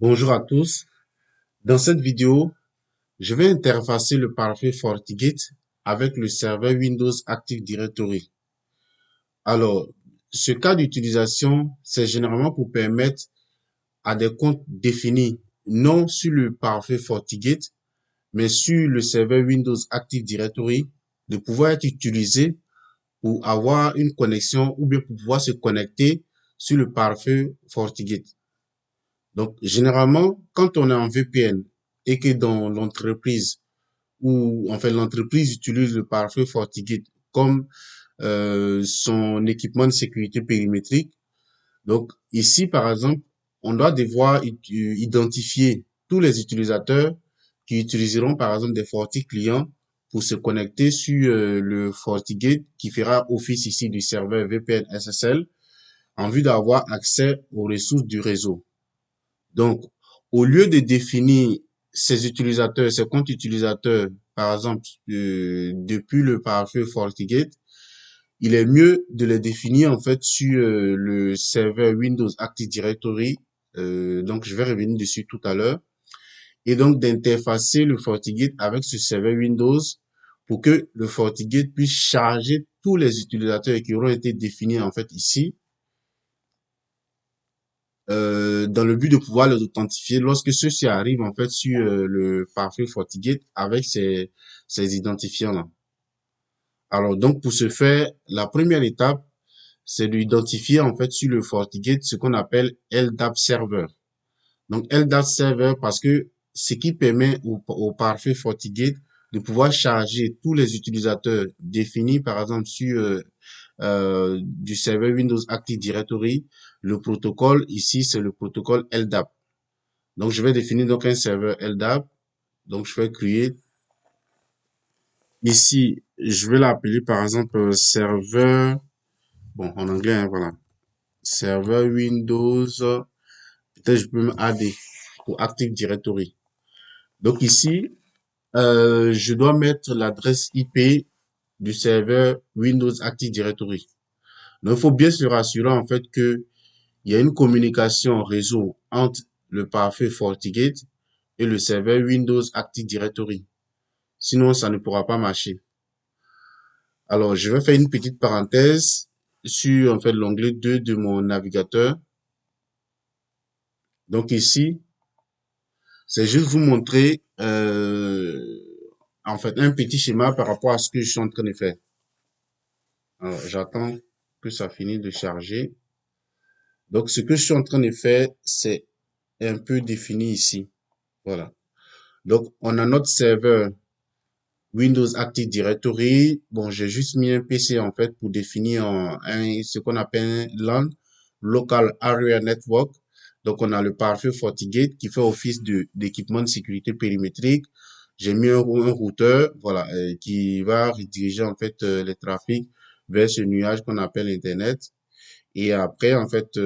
Bonjour à tous. Dans cette vidéo, je vais interfacer le pare-feu FortiGate avec le serveur Windows Active Directory. Alors, ce cas d'utilisation, c'est généralement pour permettre à des comptes définis non sur le pare-feu FortiGate, mais sur le serveur Windows Active Directory, de pouvoir être utilisés pour avoir une connexion ou bien pour pouvoir se connecter sur le pare-feu FortiGate. Donc, généralement, quand on est en VPN et que dans l'entreprise où en fait l'entreprise utilise le pare-feu FortiGate comme son équipement de sécurité périmétrique. Donc ici, par exemple, on doit devoir identifier tous les utilisateurs qui utiliseront par exemple des Forti clients pour se connecter sur le FortiGate qui fera office ici du serveur VPN SSL en vue d'avoir accès aux ressources du réseau. Donc, au lieu de définir ces utilisateurs, ces comptes utilisateurs, par exemple, depuis le pare-feu FortiGate, il est mieux de les définir en fait sur le serveur Windows Active Directory. Donc, je vais revenir dessus tout à l'heure. Et donc, d'interfacer le FortiGate avec ce serveur Windows pour que le FortiGate puisse charger tous les utilisateurs qui auront été définis en fait ici dans le but de pouvoir les authentifier lorsque ceux-ci arrivent en fait sur le pare-feu FortiGate avec ces identifiants-là. Alors donc pour ce faire, la première étape, c'est d'identifier en fait sur le FortiGate ce qu'on appelle LDAP Server. Donc LDAP Server parce que ce qui permet au pare-feu FortiGate de pouvoir charger tous les utilisateurs définis par exemple sur du serveur Windows Active Directory. Le protocole ici, c'est le protocole LDAP. Donc, je vais définir donc un serveur LDAP. Donc, je vais créer ici, je vais l'appeler par exemple serveur, bon, en anglais, hein, voilà, serveur Windows, peut-être je peux me AD pour Active Directory. Donc ici, je dois mettre l'adresse IP du serveur Windows Active Directory. Donc, il faut bien se rassurer en fait que il y a une communication réseau entre le pare-feu FortiGate et le serveur Windows Active Directory. Sinon, ça ne pourra pas marcher. Alors, je vais faire une petite parenthèse sur en fait l'onglet 2 de mon navigateur. Donc ici, c'est juste vous montrer en fait un petit schéma par rapport à ce que je suis en train de faire. Alors, j'attends que ça finisse de charger. Donc, ce que je suis en train de faire, c'est un peu défini ici. Voilà. Donc, on a notre serveur Windows Active Directory. Bon, j'ai juste mis un PC en fait pour définir ce qu'on appelle LAN, Local Area Network. Donc, on a le pare-feu FortiGate qui fait office d'équipement de sécurité périmétrique. J'ai mis un routeur, voilà, qui va rediriger en fait les trafics vers ce nuage qu'on appelle Internet. Et après, en fait,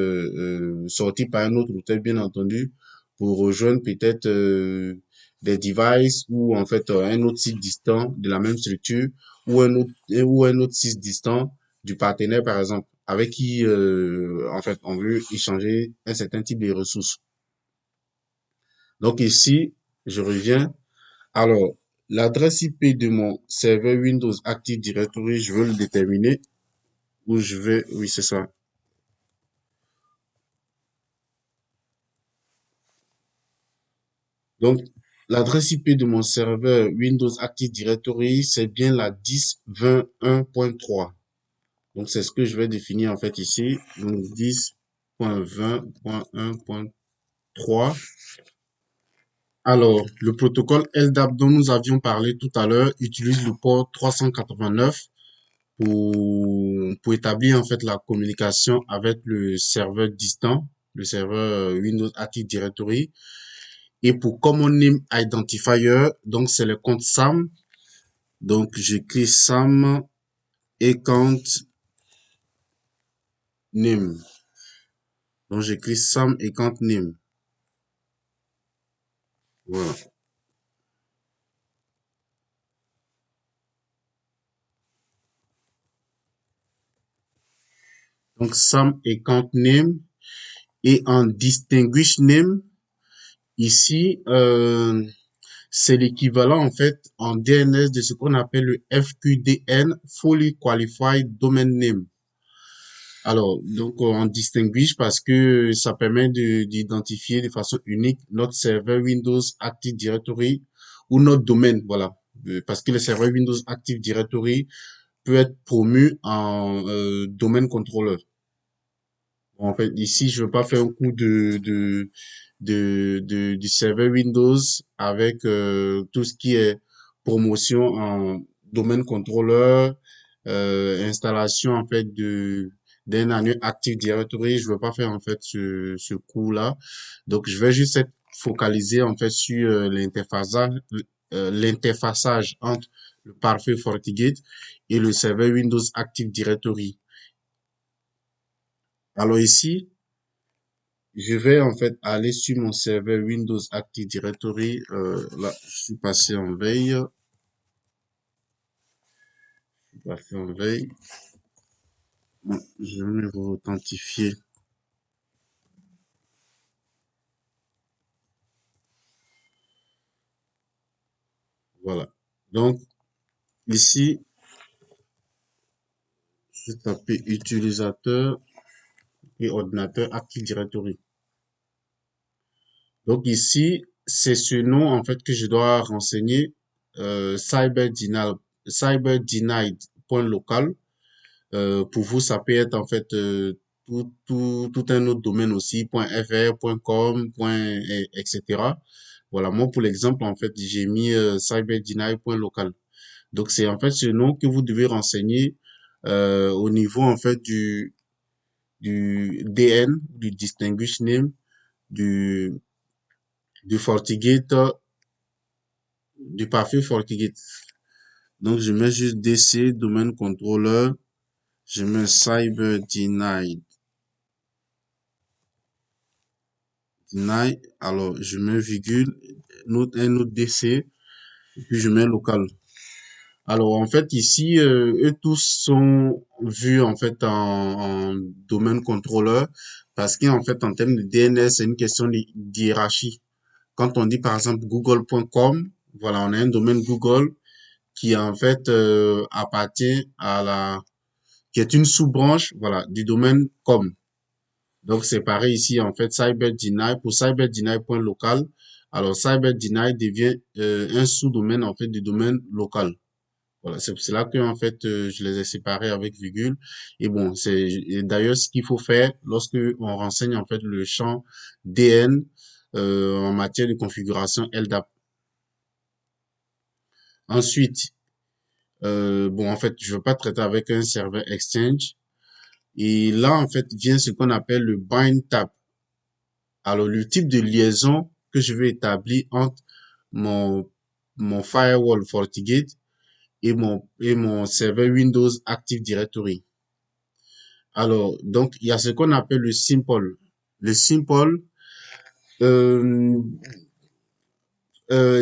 sorti par un autre routeur, bien entendu, pour rejoindre peut-être des devices ou en fait un autre site distant de la même structure ou un autre site distant du partenaire, par exemple, avec qui, en fait, on veut échanger un certain type de ressources. Donc ici, je reviens. Alors, l'adresse IP de mon serveur Windows Active Directory, je veux le déterminer ou je vais, oui, c'est ça. Donc, l'adresse IP de mon serveur Windows Active Directory, c'est bien la 10.21.3. Donc, c'est ce que je vais définir en fait ici. Donc, 10.20.1.3. Alors, le protocole LDAP dont nous avions parlé tout à l'heure utilise le port 389 pour établir en fait la communication avec le serveur distant, le serveur Windows Active Directory. Et pour Common Name Identifier, donc c'est le compte SAM. Donc j'écris SAM account name. Donc j'écris SAM account name. Voilà. Donc SAM account name et en distinguish name, Ici, c'est l'équivalent en fait en DNS de ce qu'on appelle le FQDN, Fully Qualified Domain Name. Alors, donc, on distinguish parce que ça permet d'identifier de façon unique notre serveur Windows Active Directory ou notre domaine, voilà. Parce que le serveur Windows Active Directory peut être promu en domaine contrôleur. En fait, ici, je veux pas faire un coup du serveur Windows avec tout ce qui est promotion en domaine contrôleur, installation en fait d'un annuaire Active Directory. Je veux pas faire en fait ce coup-là. Donc, je vais juste être focalisé en fait sur l'interfaçage entre le parfait FortiGate et le serveur Windows Active Directory. Alors ici, je vais en fait aller sur mon serveur Windows Active Directory. Là, je suis passé en veille. Passé en veille. Bon, je vais me authentifier. Voilà. Donc, ici, je vais taper utilisateur et ordinateur Active Directory. Donc ici, c'est ce nom en fait que je dois renseigner cyberdenied.local. Pour vous, ça peut être en fait tout un autre domaine aussi, .fr, .com, etc. Voilà, moi pour l'exemple, en fait, j'ai mis cyberdeny.local. Donc c'est en fait ce nom que vous devez renseigner au niveau en fait du DN, du Distinguished Name, du, du FortiGate, du parfait FortiGate. Donc je mets juste DC, domaine controller, je mets cyberdenied. Deny, alors je mets virgule, un autre DC, puis je mets local. Alors en fait ici, eux tous sont vus en fait en domaine contrôleur parce qu'en fait en termes de DNS, c'est une question d'hierarchie. Quand on dit par exemple google.com, voilà, on a un domaine Google qui en fait appartient qui est une sous-branche, voilà, du domaine com. Donc, c'est pareil ici, en fait, CyberDeny, pour CyberDeny.local. Alors, CyberDeny devient un sous-domaine, en fait, du domaine local. Voilà, c'est pour cela que, en fait, je les ai séparés avec virgule. Et bon, et d'ailleurs ce qu'il faut faire lorsque on renseigne, en fait, le champ DN en matière de configuration LDAP. Ensuite, bon, en fait, je veux pas traiter avec un serveur Exchange. Et là, en fait, vient ce qu'on appelle le bind tab. Alors, le type de liaison que je vais établir entre mon, mon firewall FortiGate et mon serveur Windows Active Directory. Alors, donc, il y a ce qu'on appelle le simple. Le simple, euh,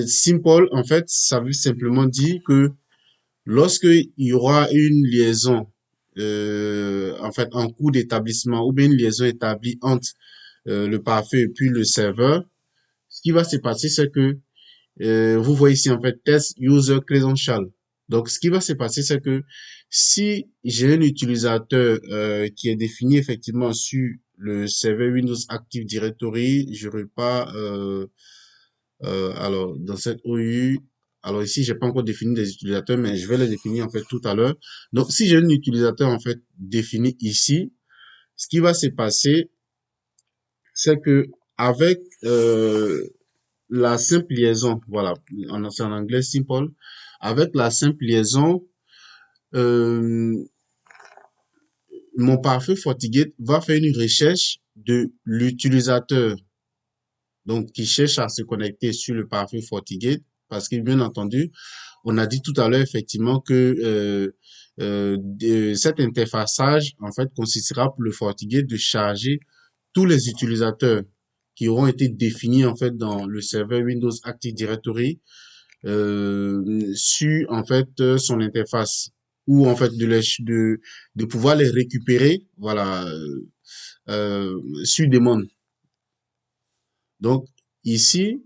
simple, en fait, ça veut simplement dire que lorsque il y aura une liaison, en fait, en cours d'établissement ou bien une liaison établie entre le parfait et puis le serveur, ce qui va se passer, c'est que vous voyez ici en fait test user credential. Donc, ce qui va se passer, c'est que si j'ai un utilisateur qui est défini effectivement sur le serveur Windows Active Directory, je n'aurai pas alors dans cette OU. Alors ici, j'ai pas encore défini des utilisateurs, mais je vais les définir en fait tout à l'heure. Donc, si j'ai un utilisateur en fait défini ici, ce qui va se passer, c'est que avec la simple liaison, voilà, c'est en anglais simple, avec la simple liaison, euh, mon parfait FortiGate va faire une recherche de l'utilisateur, donc qui cherche à se connecter sur le parfait FortiGate, parce que bien entendu, on a dit tout à l'heure effectivement que cet interfaçage en fait consistera pour le FortiGate de charger tous les utilisateurs qui auront été définis en fait dans le serveur Windows Active Directory sur en fait son interface ou en fait de pouvoir les récupérer voilà sur demande. Donc Ici,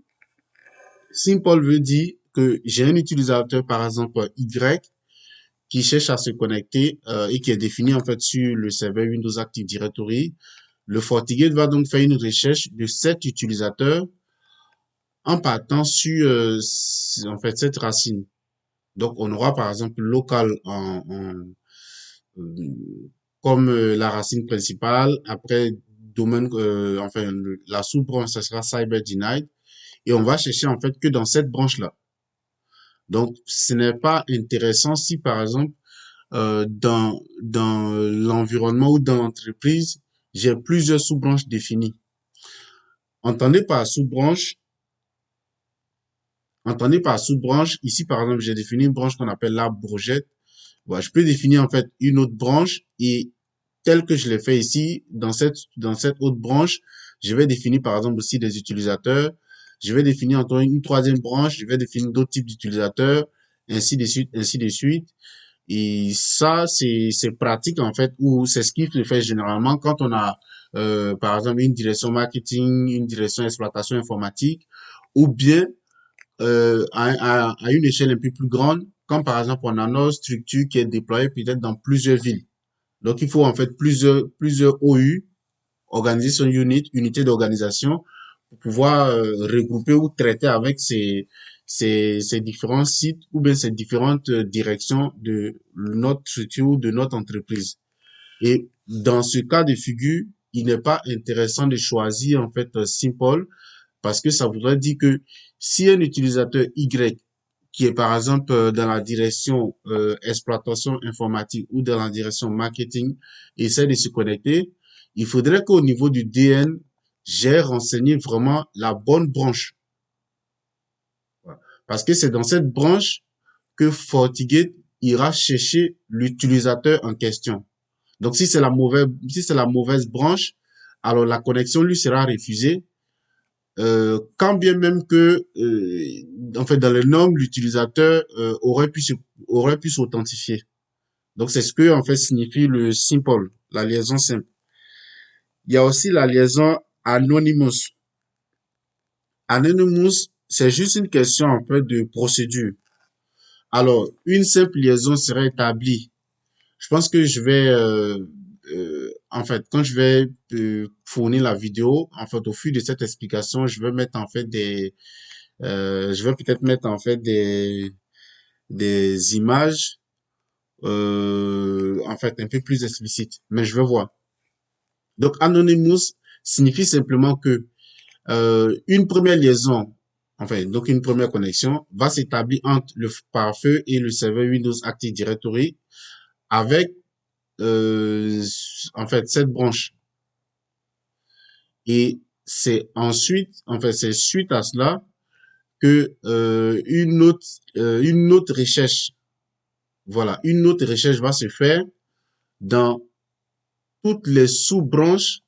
simple veut dire que j'ai un utilisateur, par exemple, Y, qui cherche à se connecter et qui est défini en fait sur le serveur Windows Active Directory. Le FortiGate va donc faire une recherche de cet utilisateur en partant sur en fait cette racine. Donc on aura par exemple local comme la racine principale. Après domaine, enfin la sous-branche, ça sera Cyber Denied. Et on va chercher en fait que dans cette branche-là. Donc ce n'est pas intéressant si par exemple dans l'environnement ou dans l'entreprise, j'ai plusieurs sous-branches définies. Entendez par sous-branche, entendez par sous-branche, ici par exemple, j'ai défini une branche qu'on appelle la bourgette. Voilà, je peux définir en fait une autre branche et tel que je l'ai fait ici, dans cette autre branche, je vais définir par exemple aussi des utilisateurs. Je vais définir encore une troisième branche, je vais définir d'autres types d'utilisateurs, ainsi de suite, ainsi de suite. Et ça, c'est pratique en fait, ou c'est ce qui se fait généralement quand on a, par exemple, une direction marketing, une direction exploitation informatique, ou bien à une échelle un peu plus grande, comme par exemple on a notre structure qui est déployée peut-être dans plusieurs villes. Donc il faut en fait plusieurs OU, Organization Unit, unités d'organisation, pour pouvoir regrouper ou traiter avec ces différents sites ou bien ces différentes directions de notre structure ou de notre entreprise. Et dans ce cas de figure, il n'est pas intéressant de choisir en fait Simple parce que ça voudrait dire que si un utilisateur Y qui est par exemple dans la direction exploitation informatique ou dans la direction marketing essaie de se connecter, il faudrait qu'au niveau du DN, j'ai renseigné vraiment la bonne branche. Parce que c'est dans cette branche que FortiGate ira chercher l'utilisateur en question. Donc, si c'est la mauvaise branche, alors la connexion lui sera refusée. Quand bien même que, en fait, dans les normes, l'utilisateur aurait pu s'authentifier. Donc, c'est ce que en fait signifie le simple, la liaison simple. Il y a aussi la liaison anonymous. Anonymous, c'est juste une question en fait de procédure. Alors, une simple liaison serait établie. Je pense que je vais, en fait, quand je vais fournir la vidéo, en fait, au fil de cette explication, je vais mettre en fait je vais peut-être mettre en fait des images, en fait, un peu plus explicites. Mais je vais voir. Donc, Anonymous signifie simplement que une première liaison, enfin, donc une première connexion, va s'établir entre le pare-feu et le serveur Windows Active Directory avec en fait cette branche. Et c'est ensuite, en fait, c'est suite à cela que une autre recherche, voilà, une autre recherche va se faire dans toutes les sous-branches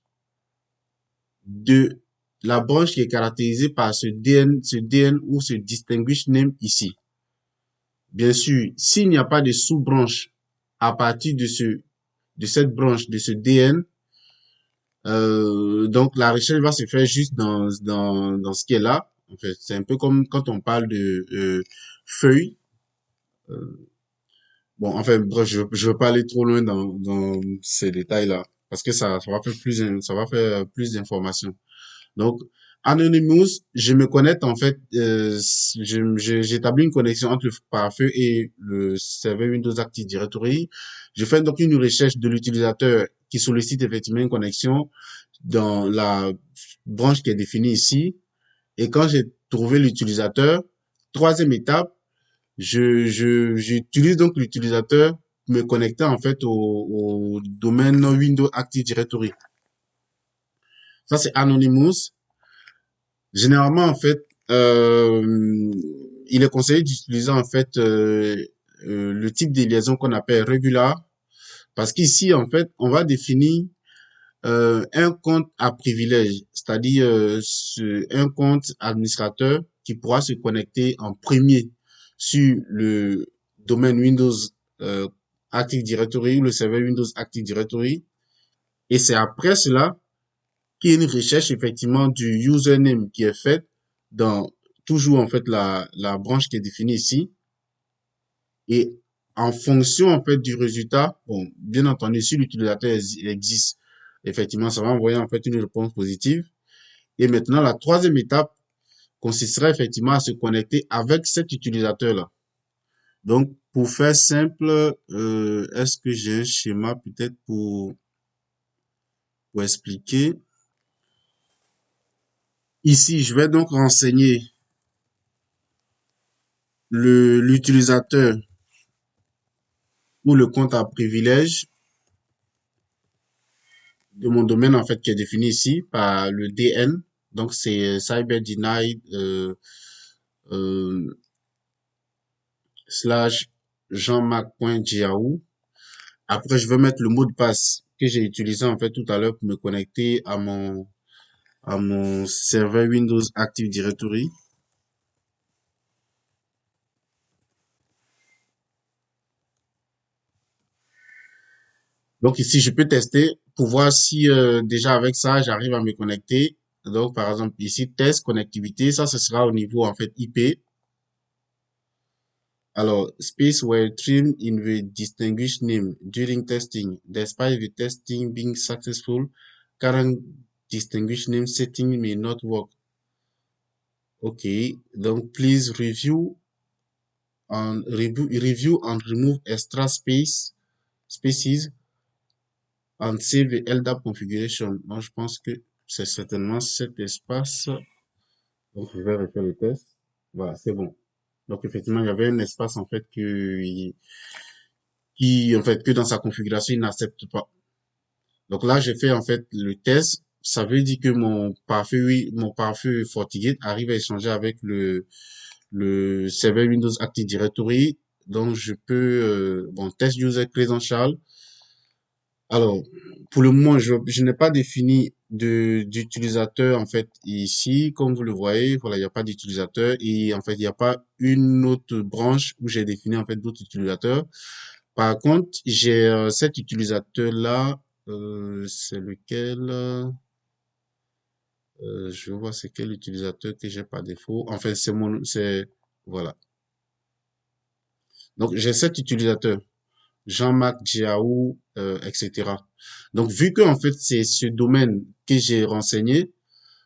de la branche qui est caractérisée par ce DN ou ce distinguished name ici. Bien sûr, s'il n'y a pas de sous-branche à partir de cette branche, de ce DN, donc la recherche va se faire juste dans ce qui est là. En fait, c'est un peu comme quand on parle de feuilles. Bon, enfin, bref, je veux pas aller trop loin dans ces détails-là parce que ça va faire ça va faire plus d'informations. Donc, Anonymous, je me connecte en fait, j'établis une connexion entre le pare-feu et le serveur Windows Active Directory. Je fais donc une recherche de l'utilisateur qui sollicite effectivement une connexion dans la branche qui est définie ici. Et quand j'ai trouvé l'utilisateur, troisième étape, j'utilise donc l'utilisateur me connecter en fait au domaine Windows Active Directory. Ça, c'est Anonymous. Généralement, en fait, il est conseillé d'utiliser en fait le type de liaison qu'on appelle regular, parce qu'ici, en fait, on va définir un compte à privilège, c'est-à-dire un compte administrateur qui pourra se connecter en premier sur le domaine Windows euh, Active Directory ou le serveur Windows Active Directory. Et c'est après cela qu'il y a une recherche effectivement du username qui est faite dans toujours en fait la branche qui est définie ici. Et en fonction en fait du résultat, bon, bien entendu, si l'utilisateur existe, effectivement, ça va envoyer en fait une réponse positive. Et maintenant, la troisième étape consisterait effectivement à se connecter avec cet utilisateur-là. Donc, pour faire simple, est-ce que j'ai un schéma peut-être pour expliquer? Ici, je vais donc renseigner l'utilisateur ou le compte à privilège de mon domaine, en fait, qui est défini ici par le DN. Donc, c'est cyber denied euh, slash jeanmarc.giaou. Après, je vais mettre le mot de passe que j'ai utilisé, en fait, tout à l'heure pour me connecter à mon serveur Windows Active Directory. Donc ici, je peux tester pour voir si déjà avec ça, j'arrive à me connecter. Donc, par exemple, ici, test connectivité, ça, ce sera au niveau, en fait, IP. Alors, space were trimmed in the distinguished name during testing. Despite the testing being successful, current distinguished name setting may not work. Okay, donc please review and remove extra spaces and save the LDAP configuration. Donc, je pense que c'est certainement cet espace. Donc, je vais refaire le test. Voilà, c'est bon. Donc, effectivement, il y avait un espace, en fait, en fait, que dans sa configuration, il n'accepte pas. Donc là, j'ai fait, en fait, le test. Ça veut dire que mon pare-feu FortiGate arrive à échanger avec le serveur Windows Active Directory. Donc, je peux, bon, test user credential. Alors, pour le moment, je n'ai pas défini d'utilisateur, en fait, ici. Comme vous le voyez, voilà, il n'y a pas d'utilisateur et, en fait, il n'y a pas une autre branche où j'ai défini, en fait, d'autres utilisateurs. Par contre, j'ai cet utilisateur-là, c'est lequel? Je vois c'est quel utilisateur que j'ai par défaut. Enfin, voilà. Donc, j'ai cet utilisateur. Jean-Marc Giaou, etc. Donc, vu que en fait c'est ce domaine que j'ai renseigné,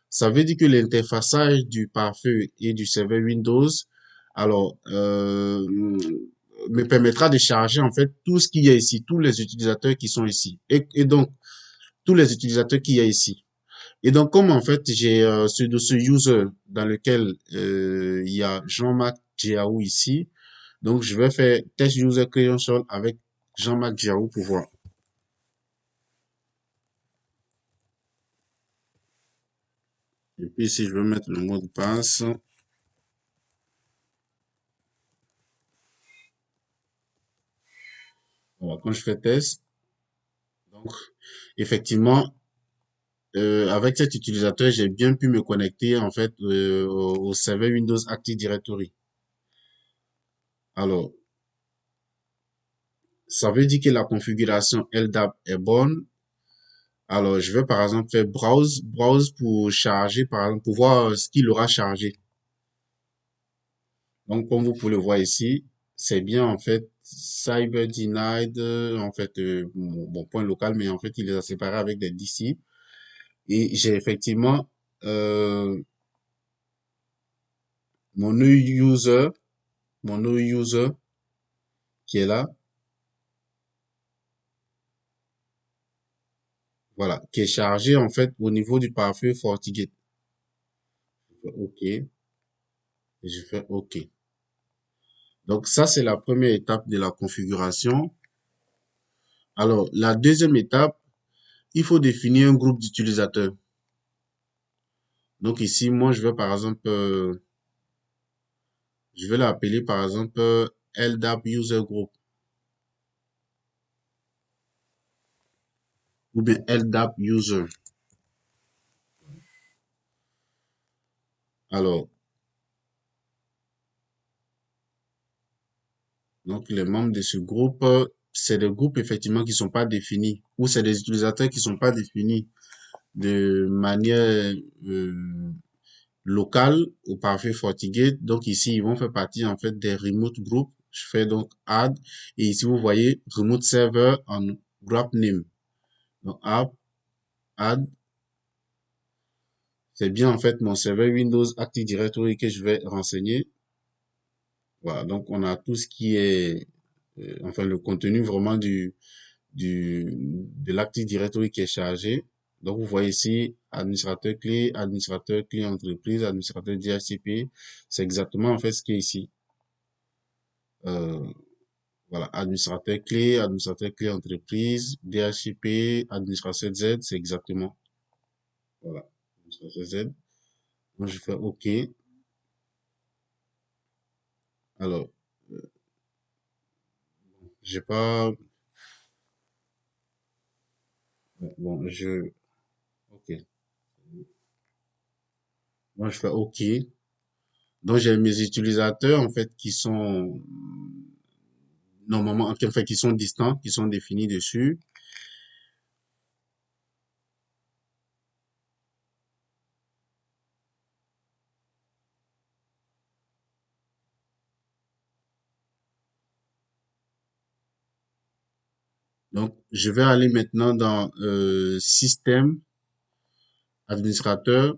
ça veut dire que l'interfaçage du pare-feu et du serveur Windows, alors, me permettra de charger en fait tout ce qu'il y a ici, tous les utilisateurs qui sont ici, et donc tous les utilisateurs qu'il y a ici. Et donc, comme en fait j'ai ce user dans lequel il y a Jean-Marc Giaou ici, donc, je vais faire test user credential avec Jean-Marc Giaou pour voir. Et puis, si je veux mettre le mot de passe, voilà, quand je fais test, donc, effectivement, avec cet utilisateur, j'ai bien pu me connecter, en fait, au serveur Windows Active Directory. Alors, ça veut dire que la configuration LDAP est bonne. Alors, je vais, par exemple, faire browse pour charger, par exemple, pour voir ce qu'il aura chargé. Donc, comme vous pouvez le voir ici, c'est bien en fait Cyber Denied, en fait, mon point local, mais en fait, il les a séparés avec des DC. Et j'ai effectivement euh, mon new user, mon new user qui est là, voilà, qui est chargé en fait au niveau du pare-feu FortiGate. Je fais OK, et je fais OK. Donc ça, c'est la première étape de la configuration. Alors, la deuxième étape, il faut définir un groupe d'utilisateurs. Donc ici, moi, je vais par exemple je vais l'appeler par exemple LDAP User Group ou bien LDAP User. Alors, donc les membres de ce groupe, c'est des groupes effectivement qui sont pas définis ou c'est des utilisateurs qui sont pas définis de manière local au parfait FortiGate. Donc ici, ils vont faire partie en fait des remote group. Je fais donc add et ici vous voyez remote server en group name. Donc add, c'est bien en fait mon serveur Windows Active Directory que je vais renseigner. Voilà, donc on a tout ce qui est enfin le contenu vraiment de l'Active Directory qui est chargé. Donc, vous voyez ici, administrateur clé entreprise, administrateur DHCP. C'est exactement, en fait, ce qui est ici. Euh, voilà, administrateur clé entreprise, DHCP, administrateur Z, c'est exactement. Voilà, administrateur Z. Donc, je fais OK. Alors, j'ai pas, bon, OK. Moi, je fais OK. Donc, j'ai mes utilisateurs, en fait, qui sont normalement, enfin, qui sont distants, qui sont définis dessus. Donc, je vais aller maintenant dans système, administrateur.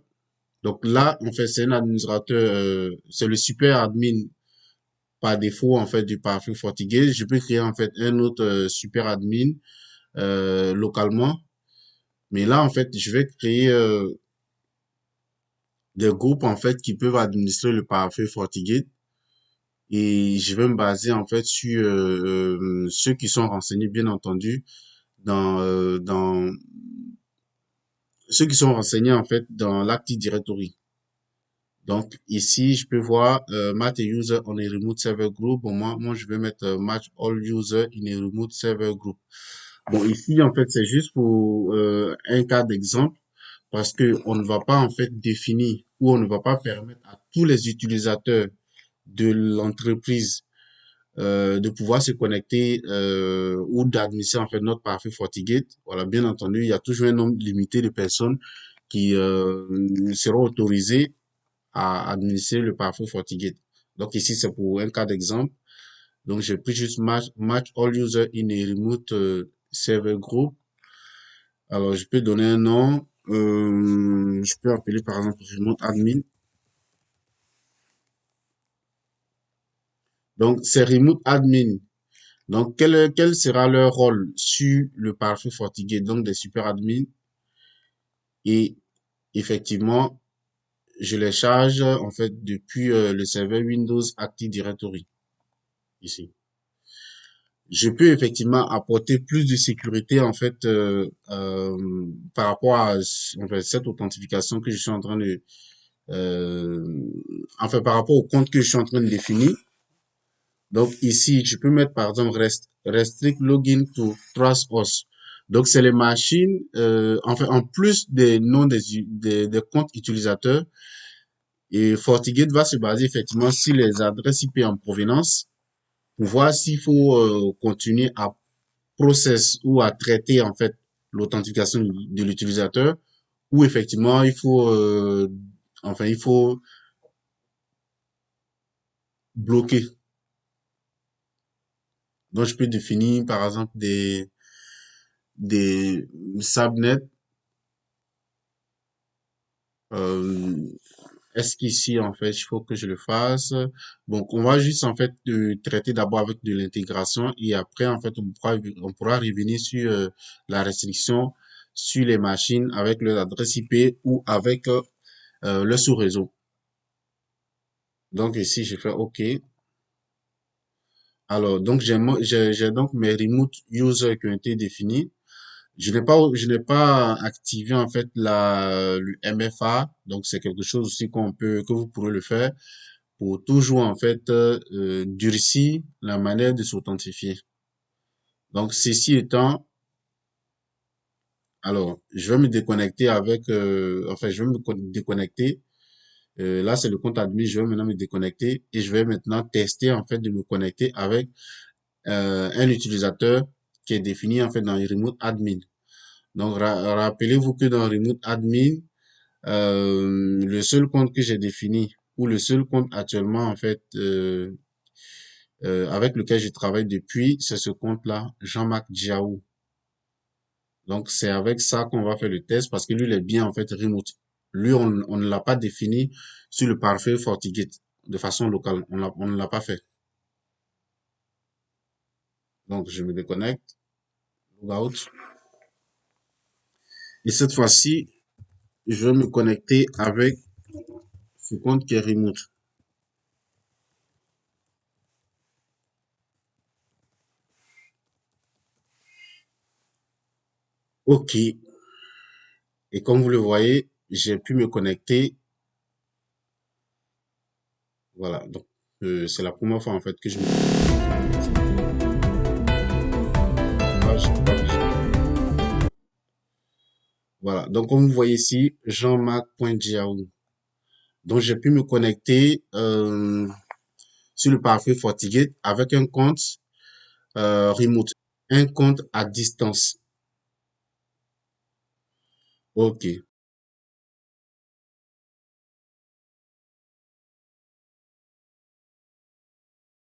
Donc là, en fait, c'est un administrateur, c'est le super admin par défaut, en fait, du parfait FortiGate. Je peux créer, en fait, un autre super admin localement. Mais là, en fait, je vais créer des groupes, en fait, qui peuvent administrer le parfait FortiGate. Et je vais me baser, en fait, sur ceux qui sont renseignés, bien entendu, dans ceux qui sont renseignés en fait dans l'Active Directory. Donc ici, je peux voir match user on a remote server group. Bon, moi, je vais mettre match all user in a remote server group. Bon, ici, en fait, c'est juste pour un cas d'exemple parce que on ne va pas en fait définir ou on ne va pas permettre à tous les utilisateurs de l'entreprise de pouvoir se connecter ou d'administrer en fait notre parfait FortiGate. Voilà, bien entendu, il y a toujours un nombre limité de personnes qui seront autorisées à administrer le parfait FortiGate. Donc ici, c'est pour un cas d'exemple. Donc j'ai pris juste match all user in a remote server group. Alors je peux donner un nom. Je peux appeler par exemple remote admin. Donc c'est remote admin. Donc, quel sera leur rôle sur le parfait FortiGate, donc des super admins? Et effectivement, je les charge en fait depuis le serveur Windows Active Directory ici. Je peux effectivement apporter plus de sécurité en fait par rapport à en fait, cette authentification que je suis en train de enfin par rapport au compte que je suis en train de définir. Donc ici, je peux mettre par exemple restrict login to TrustOS. Donc c'est les machines, enfin en plus des noms des comptes utilisateurs, et FortiGate va se baser effectivement sur les adresses IP en provenance pour voir s'il faut continuer à process ou à traiter en fait l'authentification de l'utilisateur ou effectivement il faut enfin il faut bloquer. Donc je peux définir par exemple des subnets. Euh, Est-ce qu'ici, en fait, il faut que je le fasse? Donc, on va juste, en fait, traiter d'abord avec de l'intégration et après, en fait, on pourra revenir sur la restriction sur les machines avec leur adresse IP ou avec le sous-réseau. Donc, ici, je fais OK. Alors, donc, j'ai donc mes remote users qui ont été définis. Je n'ai pas activé en fait le MFA, donc c'est quelque chose aussi que vous pourrez le faire pour toujours en fait durcir la manière de s'authentifier. Donc ceci étant, alors je vais me déconnecter avec, enfin je vais déconnecter. Là c'est le compte admin, je vais maintenant me déconnecter et je vais maintenant tester en fait de me connecter avec un utilisateur qui est défini en fait dans le remote admin. Donc rappelez-vous que dans remote admin Le seul compte que j'ai défini, ou le seul compte actuellement, en fait, avec lequel je travaille depuis, c'est ce compte-là, Jean-Marc Diaou. Donc, c'est avec ça qu'on va faire le test parce que lui, il est bien, en fait, remote. Lui, on ne l'a pas défini sur le pare-feu FortiGate de façon locale. On ne l'a pas fait. Donc, je me déconnecte, logout. Et cette fois-ci, je vais me connecter avec ce compte qui est remote. OK. Et comme vous le voyez, j'ai pu me connecter. Voilà. Donc, c'est la première fois, en fait, que je me connecte. Voilà. Donc, comme vous voyez ici, jeanmarc.diaou. Donc, j'ai pu me connecter sur le parfait FortiGate avec un compte remote, un compte à distance. OK.